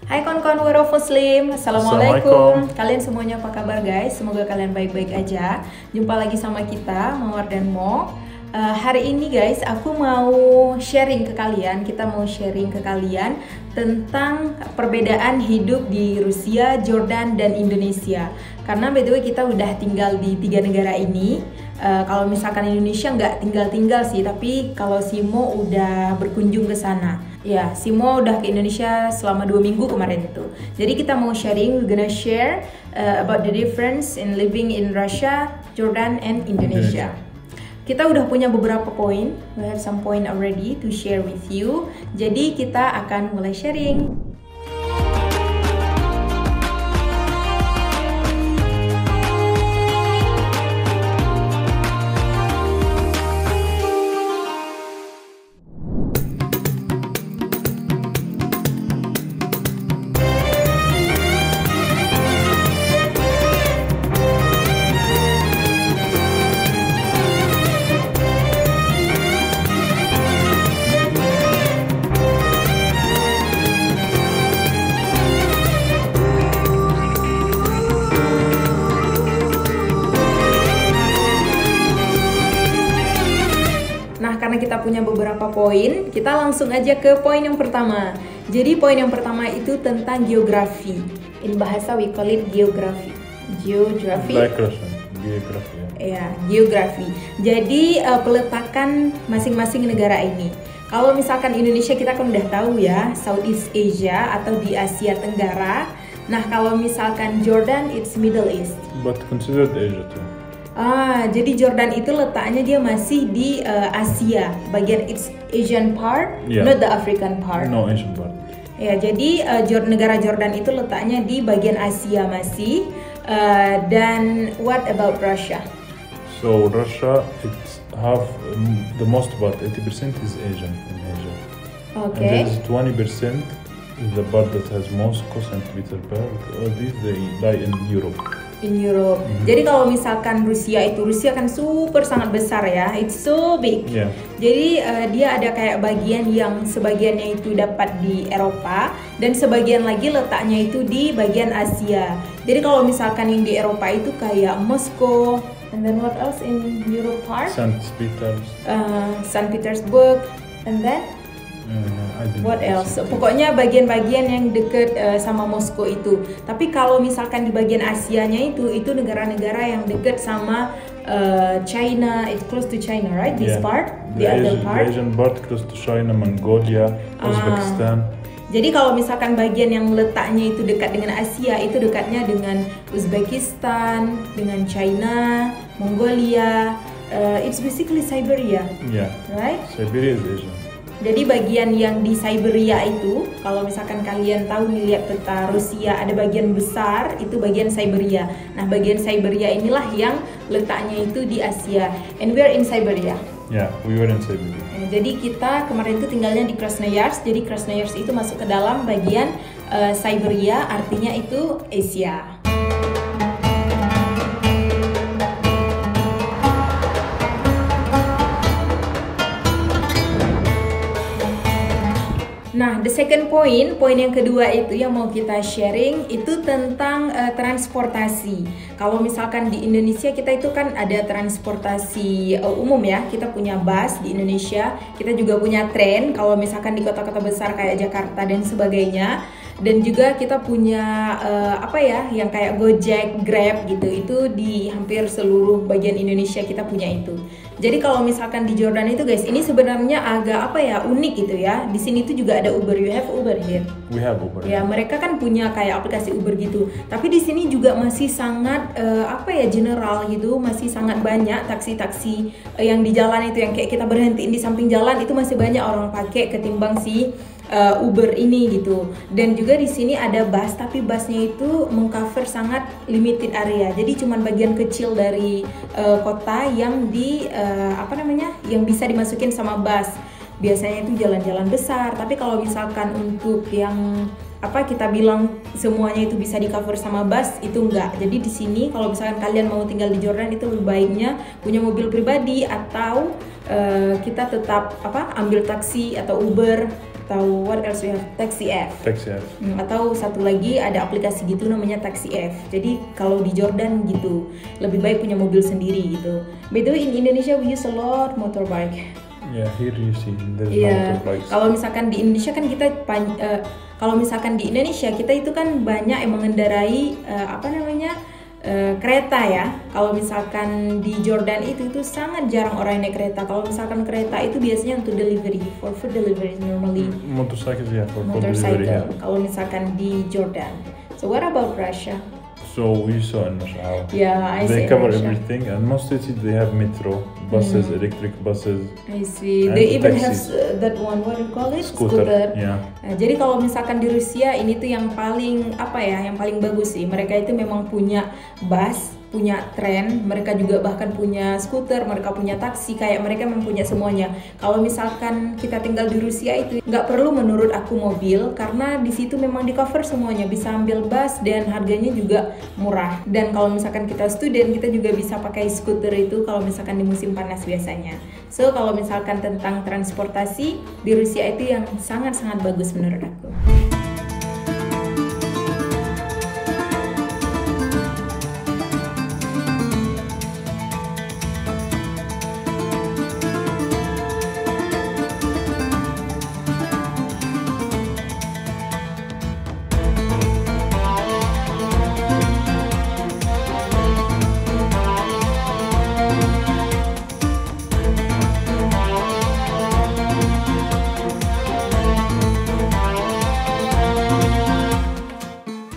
Hai kawan-kawan World of Muslim, Assalamualaikum. Kalian semuanya apa kabar guys? Semoga kalian baik-baik aja. Jumpa lagi sama kita, Mawar dan Mo. Hari ini guys, aku mau sharing ke kalian. Kita mau sharing ke kalian tentang perbedaan hidup di Rusia, Jordan, dan Indonesia. Karena by the way kita udah tinggal di 3 negara ini. Kalau misalkan Indonesia nggak tinggal-tinggal sih, tapi kalau Simo udah berkunjung ke sana. Ya, Simo udah ke Indonesia selama 2 minggu kemarin itu. Jadi kita mau sharing, we're gonna share about the difference in living in Russia, Jordan, and Indonesia. Kita udah punya beberapa poin, we have some point already to share with you. Jadi kita akan mulai sharing. Nah, karena kita punya beberapa poin, kita langsung aja ke poin yang pertama. Jadi poin yang pertama itu tentang geografi. In bahasa we call it geografi. Geografi. Like Russian, geografi. Ya, geografi. Jadi peletakan masing-masing negara ini. Kalau misalkan Indonesia kita kan udah tahu ya, Southeast Asia atau di Asia Tenggara. Nah, kalau misalkan Jordan, it's Middle East. But considered Asia too. Jadi Jordan itu letaknya dia masih di Asia, bagian it's Asian part, not the African part. No, Asian part. Ya, jadi negara Jordan itu letaknya di bagian Asia masih. Dan what about Russia? So Russia, it's half, the most part, 80% is Asian in Asia. Okay. And there's 20% is the part that has Moscow, St. Petersburg. All these they lie in Europe. In Europe. Jadi kalau misalkan Rusia kan super sangat besar ya, it's so big. Yeah. Jadi dia ada kayak bagian yang sebagiannya itu dapat di Eropa dan sebagian lagi letaknya itu di bagian Asia. Jadi kalau misalkan yang di Eropa itu kayak Moskow, and then what else in Europe part? St. Petersburg, and then what else? Pokoknya bagian-bagian yang deket sama Moskow itu. Tapi kalau misalkan di bagian Asianya itu negara-negara yang deket sama China, it's close to China, right? This part, the other part. The Asian part close to China, Mongolia, Uzbekistan. Jadi kalau misalkan bagian yang letaknya itu dekat dengan Asia, itu dekatnya dengan Uzbekistan, dengan China, Mongolia. It's basically Siberia. Yeah. Right? Siberia is Asian. Jadi bagian yang di Siberia itu, kalau misalkan kalian tahu nih lihat peta Rusia, ada bagian besar itu bagian Siberia. Nah, bagian Siberia inilah yang letaknya itu di Asia. And we are in Siberia. Yeah, we were in Siberia. Jadi kita kemarin itu tinggalnya di Krasnoyarsk. Jadi Krasnoyarsk itu masuk ke dalam bagian Siberia, artinya itu Asia. Nah, the second point, poin yang kedua itu yang mau kita sharing itu tentang transportasi. Kalau misalkan di Indonesia kita itu kan ada transportasi umum ya, kita punya bus di Indonesia, kita juga punya tren kalau misalkan di kota-kota besar kayak Jakarta dan sebagainya. Dan juga kita punya yang kayak Gojek, Grab gitu, itu di hampir seluruh bagian Indonesia kita punya itu. Jadi kalau misalkan di Jordan itu guys, ini sebenarnya agak unik gitu ya. Di sini tuh juga ada Uber. You have Uber here? We have Uber. Ya, mereka kan punya kayak aplikasi Uber gitu. Tapi di sini juga masih sangat general gitu, masih sangat banyak taksi-taksi yang di jalan itu yang kayak kita berhentiin di samping jalan itu masih banyak orang pakai ketimbang si Uber ini gitu. Dan juga di sini ada bus, tapi busnya itu mengcover sangat limited area. Jadi cuman bagian kecil dari kota yang yang bisa dimasukin sama bus. Biasanya itu jalan-jalan besar, tapi kalau misalkan untuk yang kita bilang semuanya itu bisa di cover sama bus, itu enggak. Jadi di sini kalau misalkan kalian mau tinggal di Jordan itu lebih baiknya punya mobil pribadi atau kita tetap ambil taksi atau Uber atau what else we have, TaxiF. Atau satu lagi ada aplikasi gitu namanya TaxiF. Jadi kalau di Jordan gitu lebih baik punya mobil sendiri gitu. By the way, in Indonesia we use a lot motorbike. Yeah, here you see there's motorbikes. Kalau misalkan di Indonesia kan kita kalau misalkan di Indonesia kita itu kan banyak yang mengendarai kereta ya. Kalau misalkan di Jordan itu sangat jarang orang yang naik kereta. Kalau misalkan kereta itu biasanya untuk delivery, for food delivery normally. Motorcycles, yeah, for food Motorcycle. delivery. Yeah. Kalau misalkan di Jordan. So what about Russia? So we saw in Russia how they cover everything, and most cities they have metro buses, electric buses. I see. They even have that one, what do you call it? Scooter. Yeah. Nah, jadi kalau misalkan di Rusia ini tuh yang paling yang paling bagus sih. Mereka itu memang punya bus, punya tren, mereka juga bahkan punya skuter, mereka punya taksi, kayak mereka mempunyai semuanya. Kalau misalkan kita tinggal di Rusia itu nggak perlu menurut aku mobil, karena di situ memang di cover semuanya, bisa ambil bus dan harganya juga murah. Dan kalau misalkan kita student, kita juga bisa pakai skuter itu kalau misalkan di musim panas biasanya. So kalau misalkan tentang transportasi di Rusia itu yang sangat-sangat bagus menurut aku.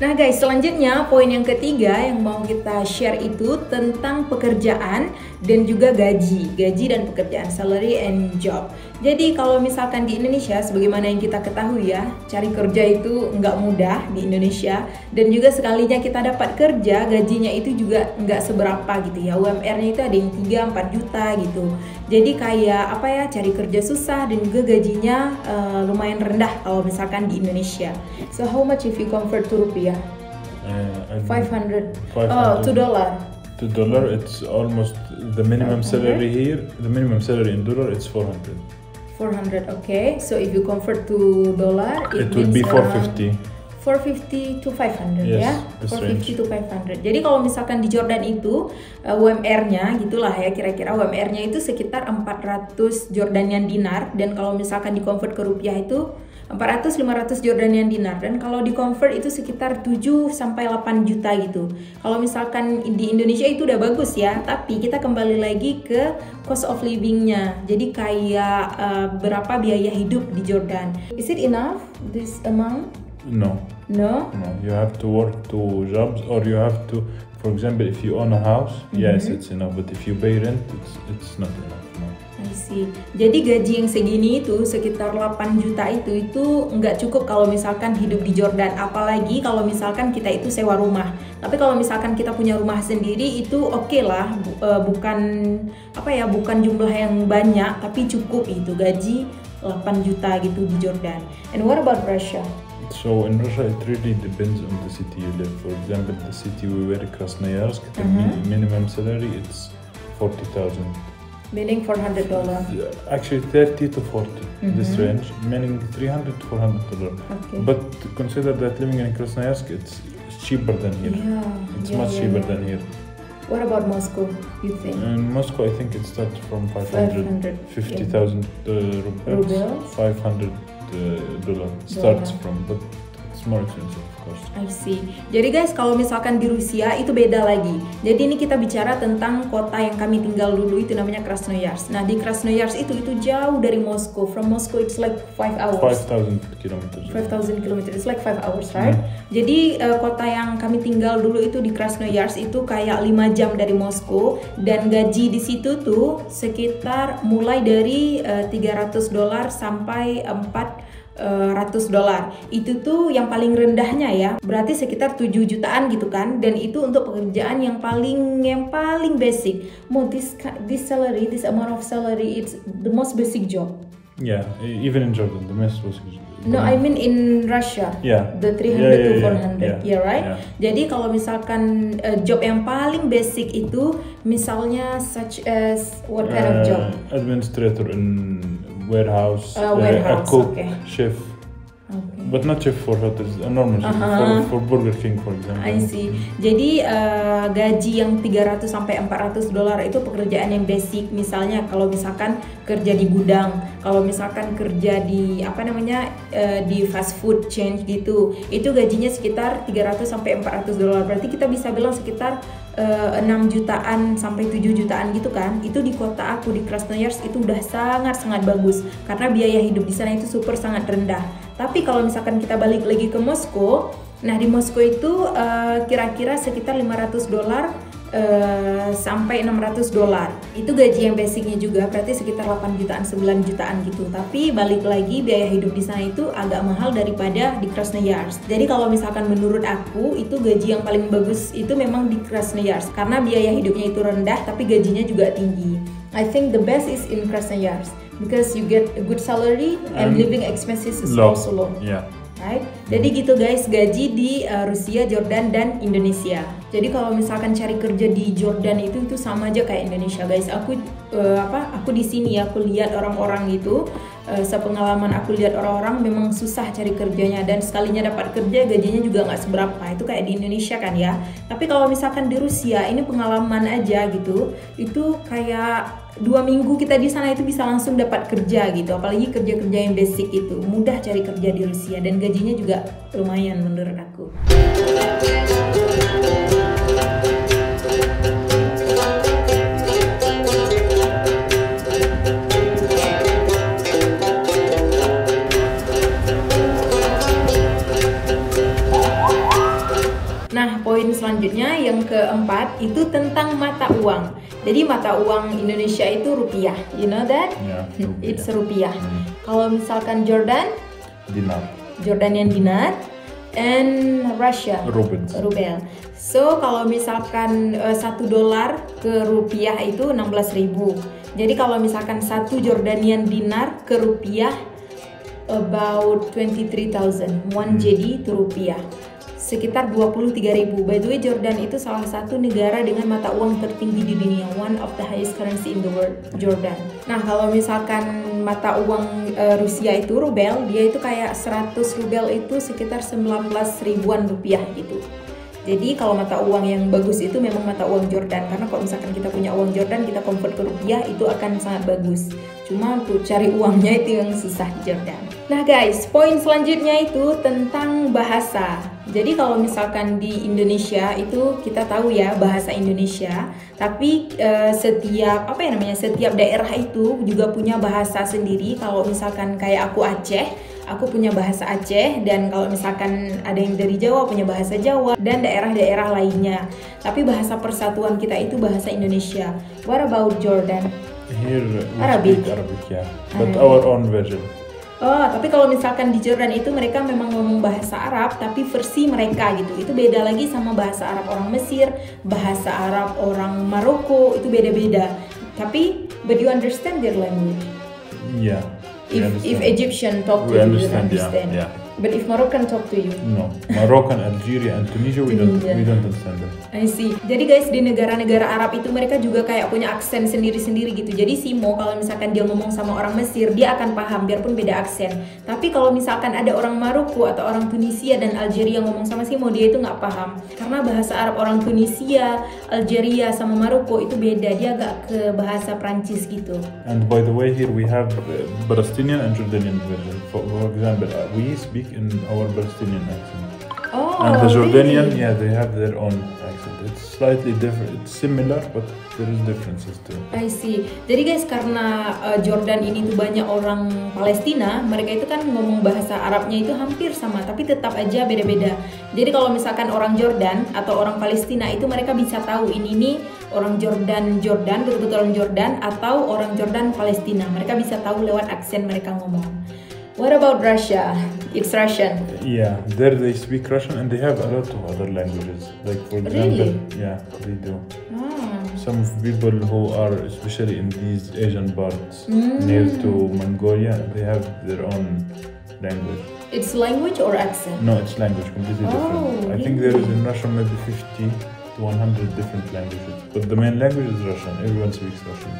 Nah guys, selanjutnya poin yang ketiga yang mau kita share itu tentang pekerjaan dan juga gaji dan pekerjaan, salary and job. Jadi kalau misalkan di Indonesia, sebagaimana yang kita ketahui ya, cari kerja itu nggak mudah di Indonesia, dan juga sekalinya kita dapat kerja, gajinya itu juga nggak seberapa gitu ya. UMR-nya itu ada yang 3-4 juta gitu. Jadi kayak cari kerja susah, dan juga gajinya lumayan rendah kalau misalkan di Indonesia. So how much if you convert to rupiah? 500. Oh, $2. $2, it's almost the minimum salary here. The minimum salary in dollar it's 400. 400, okay. So if you convert to dollar, it would be 450. 450 to 500 yes, ya. 450 to 500. Jadi kalau misalkan di Jordan itu UMR-nya gitulah ya, kira-kira UMR-nya itu sekitar 400 Jordanian dinar, dan kalau misalkan di convert ke rupiah itu 400-500 Jordanian dinar, dan kalau di convert itu sekitar 7-8 juta gitu. Kalau misalkan di Indonesia itu udah bagus ya, tapi kita kembali lagi ke cost of living-nya. Jadi kayak berapa biaya hidup di Jordan. Is it enough this amount? No. You have to work 2 jobs, or you have to, for example, if you own a house, yes, it's enough. But if you pay rent, it's not enough. No. I see. Jadi gaji yang segini itu sekitar 8 juta itu nggak cukup kalau misalkan hidup di Jordan. Apalagi kalau misalkan kita itu sewa rumah. Tapi kalau misalkan kita punya rumah sendiri itu oke lah, bukan jumlah yang banyak, tapi cukup itu gaji 8 juta gitu di Jordan. And what about Russia? So in Russia, it really depends on the city you live. For example, the city we were, Krasnoyarsk, the minimum salary it's 40,000. Meaning $400. Actually, 30 to 40. This range, meaning $300 to $400. Okay. But consider that living in Krasnoyarsk, it's cheaper than here. It's much cheaper than here. What about Moscow, you think? In Moscow, I think it starts from 50,000 rubles. $500 starts from, but it's more expensive, of course. I see. Jadi guys, kalau misalkan di Rusia itu beda lagi. Jadi ini kita bicara tentang kota yang kami tinggal dulu, itu namanya Krasnoyarsk. Nah, di Krasnoyarsk itu jauh dari Moskow. From Moscow it's like 5 hours. 5,000 kilometers. 5,000 kilometers. It's like 5 hours, right? Jadi kota yang kami tinggal dulu itu di Krasnoyarsk itu kayak 5 jam dari Moskow, dan gaji di situ tuh sekitar mulai dari $300 sampai $400. Itu tuh yang paling rendahnya ya, berarti sekitar 7 jutaan gitu kan, dan itu untuk pekerjaan yang paling basic. This salary, this amount of salary, it's the most basic job. Yeah, even in Jordan, the most basic job. No, I mean in Russia. Yeah. The 300 to 400. Yeah, right? Yeah. Jadi kalau misalkan job yang paling basic itu misalnya such as what kind of job? Administrator in warehouse, a cook, chef. Okay. But not chef for hotels, a normal chef for Burger King for example. I see. Jadi gaji yang $300 sampai $400 itu pekerjaan yang basic. Misalnya kalau misalkan kerja di gudang, kalau misalkan kerja di di fast food chain gitu, itu gajinya sekitar $300 sampai $400. Berarti kita bisa bilang sekitar 6 jutaan sampai 7 jutaan gitu kan. Itu di kota aku di Krasnoyarsk itu udah sangat bagus karena biaya hidup di sana itu super sangat rendah. Tapi kalau misalkan kita balik lagi ke Moskow, nah di Moskow itu kira-kira sekitar $500 sampai $600. Itu gaji yang basicnya juga, berarti sekitar 8 jutaan, 9 jutaan gitu. Tapi balik lagi biaya hidup di sana itu agak mahal daripada di Krasnoyarsk. Jadi kalau misalkan menurut aku itu gaji yang paling bagus itu memang di Krasnoyarsk karena biaya hidupnya itu rendah tapi gajinya juga tinggi. I think the best is in Krasnoyarsk because you get a good salary and living expenses is also low. Yeah. Right? Jadi gitu guys, gaji di Rusia, Jordan dan Indonesia. Jadi kalau misalkan cari kerja di Jordan itu sama aja kayak Indonesia guys. Aku di sini aku lihat orang-orang gitu, sepengalaman aku lihat orang-orang memang susah cari kerjanya dan sekalinya dapat kerja gajinya juga nggak seberapa. Itu kayak di Indonesia kan ya. Tapi kalau misalkan di Rusia ini pengalaman aja gitu, itu kayak 2 minggu kita di sana itu bisa langsung dapat kerja gitu. Apalagi kerja-kerja yang basic itu mudah cari kerja di Rusia dan gajinya juga lumayan menurut aku. Nah, poin selanjutnya yang keempat itu tentang mata uang. Jadi mata uang Indonesia itu rupiah, you know that? Yeah, it's rupiah. Kalau misalkan Jordan, dinar. Jordanian dinar, and Russia, rubel. So kalau misalkan $1 ke rupiah itu 16.000. Jadi kalau misalkan 1 Jordanian dinar ke rupiah about 23,000. Jadi itu rupiah. Sekitar 23.000. By the way, Jordan itu salah satu negara dengan mata uang tertinggi di dunia, one of the highest currency in the world, Jordan. Nah, kalau misalkan mata uang Rusia itu rubel, dia itu kayak 100 rubel itu sekitar 19 ribuan rupiah gitu. Jadi kalau mata uang yang bagus itu memang mata uang Jordan, karena kalau misalkan kita punya uang Jordan kita convert ke rupiah itu akan sangat bagus. Cuma untuk cari uangnya itu yang susah di Jordan. Nah guys, poin selanjutnya itu tentang bahasa. Jadi kalau misalkan di Indonesia itu kita tahu ya bahasa Indonesia, tapi setiap daerah itu juga punya bahasa sendiri. Kalau misalkan kayak aku Aceh, aku punya bahasa Aceh, dan kalau misalkan ada yang dari Jawa punya bahasa Jawa dan daerah-daerah lainnya. Tapi bahasa persatuan kita itu bahasa Indonesia. What about Jordan? Here we speak Arabic, yeah. But our own version. Oh, tapi kalau misalkan di Jordan itu mereka memang ngomong bahasa Arab, tapi versi mereka gitu. Itu beda lagi sama bahasa Arab orang Mesir, bahasa Arab orang Maroko, itu beda-beda. Tapi, but you understand their language? Yeah. If Egyptian talk to you, you understand. Yeah. But if Moroccan talk to you? No. Moroccan, Algeria, and Tunisia, we don't understand them. I see. Jadi guys, di negara-negara Arab itu mereka juga kayak punya aksen sendiri-sendiri gitu. Jadi Simo kalau misalkan dia ngomong sama orang Mesir, dia akan paham biarpun beda aksen. Tapi kalau misalkan ada orang Maroko atau orang Tunisia dan Algeria ngomong sama Simo, dia itu nggak paham. Karena bahasa Arab orang Tunisia, Algeria sama Maroko itu beda. Dia agak ke bahasa Prancis gitu. And by the way, here we have Palestinian and Jordanian version. For example, we speak in our Palestinian accent. Oh, and the Jordanian, really? yeah, they have their own accent. It's slightly different. It's similar, but there is differences too. I see. Jadi guys, karena Jordan ini tuh banyak orang Palestina, mereka itu kan ngomong bahasa Arabnya itu hampir sama, tapi tetap aja beda-beda. Jadi kalau misalkan orang Jordan atau orang Palestina itu mereka bisa tahu ini nih orang Jordan betul-betul orang Jordan atau orang Jordan Palestina. Mereka bisa tahu lewat aksen mereka ngomong. What about Russia? It's Russian. Yeah, there they speak Russian and they have a lot of other languages. Like for example, yeah, they do. Some people who are especially in these Asian parts near to Mongolia, they have their own language. It's language or accent? No, it's language, completely different. I think there is in Russia maybe 50 to 100 different languages, but the main language is Russian. Everyone speaks Russian.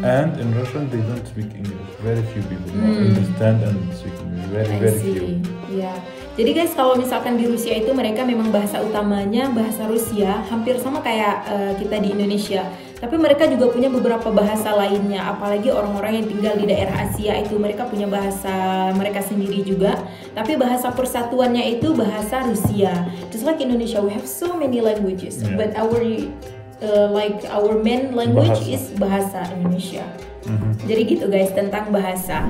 And in Russian they don't speak English. Very few people understand and speak English. Very few. Yeah. Jadi guys, kalau misalkan di Rusia itu mereka memang bahasa utamanya bahasa Rusia, hampir sama kayak kita di Indonesia. Tapi mereka juga punya beberapa bahasa lainnya, apalagi orang-orang yang tinggal di daerah Asia itu mereka punya bahasa mereka sendiri juga. Tapi bahasa persatuannya itu bahasa Rusia. Just like Indonesia, we have so many languages, but our main language is bahasa Indonesia. Jadi gitu guys tentang bahasa.